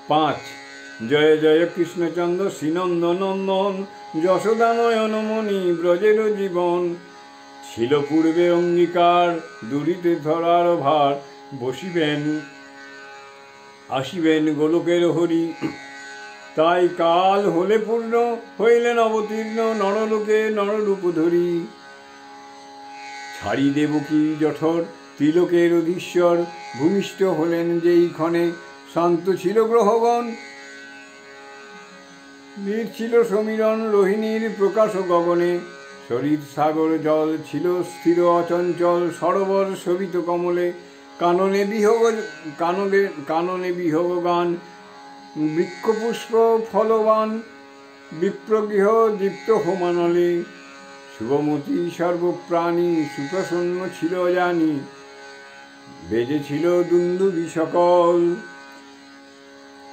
5 জয় জয় কৃষ্ণচন্দ্র শ্রীনন্দ নন্দন যশোদানয়নমণি ব্রজের জীবন। ছিল পূর্বে অঙ্গীকার দুরিতে ধরার ভার, বসিবেন আসিবেন গোলকের হরি। তাই কাল হলে পূর্ণ হইলেন অবতীর্ণ নরলোকে নররূপ ধরি। ছাড়ি দেবকী জঠর তিলকের অধীশ্বর, ভূমিষ্ঠ হলেন যেই ক্ষণে শান্ত ছিল গ্রহগণ। বীর ছিল সমীরণ রোহিণীর প্রকাশ গগনে, শরীর সাগর জল ছিল স্থির অচঞ্চল সরোবর শোভিত কমলে। কাননে বিহগ গান বৃক্ষপুষ্প ফলবান, বিপ্রগৃহ দীপ্ত হোমানলে। শুভমতী সর্বপ্রাণী সুপ্রসন্ন ছিল জানি, বেজেছিল দুন্দুভি সকল।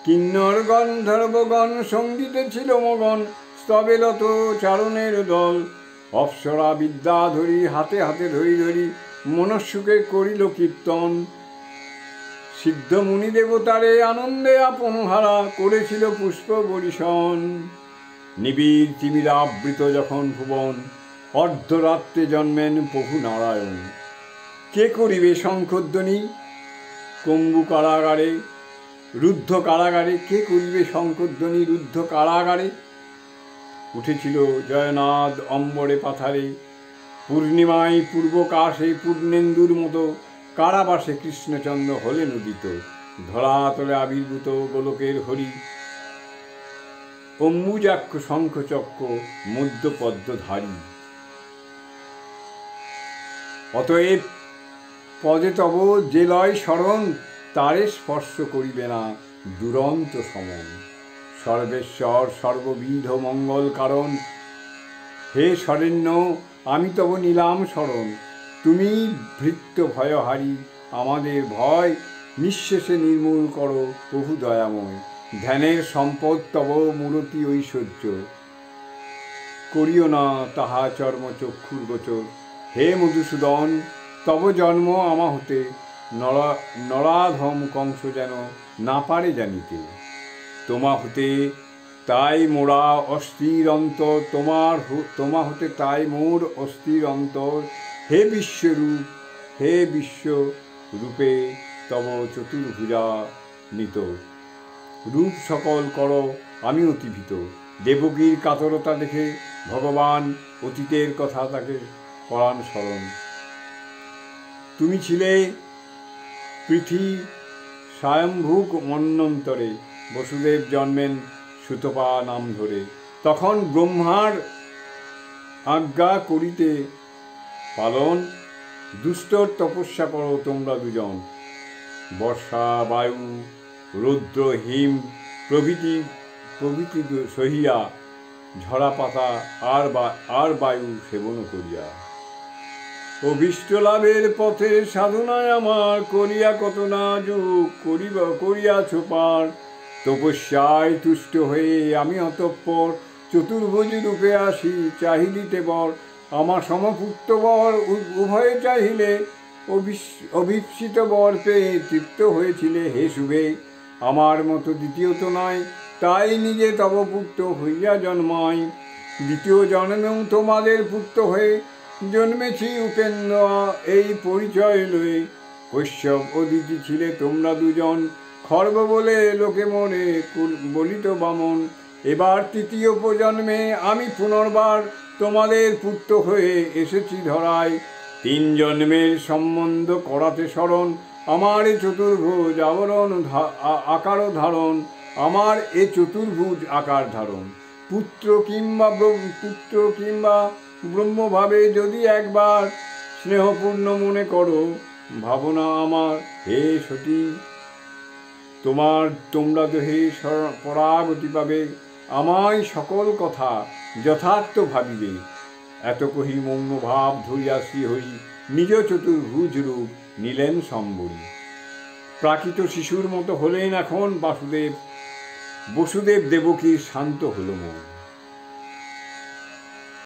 কিন্নর গন্ধর্বগণ সঙ্গীতে ছিল মগন, স্তবেলত চারণের দল। অপ্সরা বিদ্যাধরী হাতে হাতে ধরি ধরি মনস্যুকে করিল কীর্তন। সিদ্ধ মুনি দেবতারে আনন্দে আপন হারা করেছিল পুষ্প বরিশন। নিবিড় তিমিরাবৃত যখন ভুবন, অর্ধরাত্রে জন্মেন প্রভু নারায়ণ। কে করিবে শঙ্খধ্বনি কম্বু কারাগারে, রুদ্ধ কারাগারে? কে করিবে শঙ্খধ্বনি রুদ্ধ কারাগারে? উঠেছিল জয়নাদ অম্বরে পাথারে, পূর্ণিমায় পূর্বকাশে পূর্ণেন্দুর মতো কারাবাসে কৃষ্ণচন্দ্র হলেন উদিত। ধরাতলে আবির্ভূত গোলকের হরি, অম্বুজাক্ষ শঙ্খচক্র মধ্যপদ্মধারী। অতএব পদে তব যে লয় শরণ, তারে স্পর্শ করিবে না দুরন্ত সমন। সর্বেশ্বর সর্ববিধ মঙ্গল কারণ, হে শরণ্য আমি তব নিলাম শরণ। তুমি ভৃত্য ভয়হারী, আমাদের ভয় নিঃশেষে নির্মূল করো প্রভু দয়াময়। ধ্যানের সম্পদ তব মূরতি ঐশ্বর্য, করিও না তাহা চর্মচক্ষুর গোচর। হে মধুসূদন তব জন্ম আমা হতে, নরাধম কংস যেন না পারে জানিতে। তোমা হতে তাই মোরা অস্থির অন্তর, তোমা হতে তাই মোর অস্থির অন্তর। হে বিশ্বরূপ, হে বিশ্বরূপে তব চতুর্ভুজা নিত। রূপ সকল কর আমি অতিভীত। দেবকীর কাতরতা দেখে ভগবান অতীতের কথা তাকে করান স্মরণ। তুমি ছিলে পৃথি স্বয়ম্ভুক মন্বন্তরে, বসুদেব জন্মেন সুতপা নাম ধরে। তখন ব্রহ্মার আজ্ঞা করিতে পালন, দুষ্টর তপস্যা করো তোমরা দুজন। বর্ষা বায়ু রৌদ্র হিম প্রভৃতি সহিয়া, ঝরা পাতা আর বায়ু সেবন করিয়া। অভীষ্ট লাভের পথে সাধনায় আমার করিয়া কত না যুগ করিয়াছ পার। তপস্যায় তুষ্ট হয়ে আমি অতঃপর চতুর্ভুজ রূপে আসি চাহি দিতে বর। আমার সমপুত্র বর উভয়ে চাহিলে, অভীপ্সিত বর পেয়ে তৃপ্ত হয়েছিলে হে শুভে। আমার মতো দ্বিতীয়ত নয়, তাই নিজে তব পুত্র হইয়া জন্মায়। দ্বিতীয় জন্মেও তোমাদের পুত্র হয়ে জন্মেছি উপেন্দ্র এই পরিচয় লয়ে। কৈশ্যপ অদিতি ছিলে তোমরা দুজন, খর্ব বলে লোকে মনে বলিত বামন। এবার তৃতীয় প্রজন্মে আমি পুনর্বার তোমাদের পুত্র হয়ে এসেছি ধরায়। 3 জন্মের সম্বন্ধ করাতে স্মরণ, আমার এ চতুর্ভুজ আকার ধারণ। আমার এ চতুর্ভুজ আকার ধারণ। পুত্র কিংবা ব্রহ্মভাবে যদি একবার স্নেহপূর্ণ মনে করো ভাবনা আমার। হে সতী তোমরা দেহে পরাগতি পাবে, আমায় সকল কথা যথার্থ ভাবিবে। এত কহি মৌনভাব ধরিয়া শ্রীহরি নিজ চতুর্ভুজ রূপ নিলেন সম্বরী। প্রাকৃত শিশুর মতো হলেন এখন বসুদেব দেবকীর শান্ত হল মন।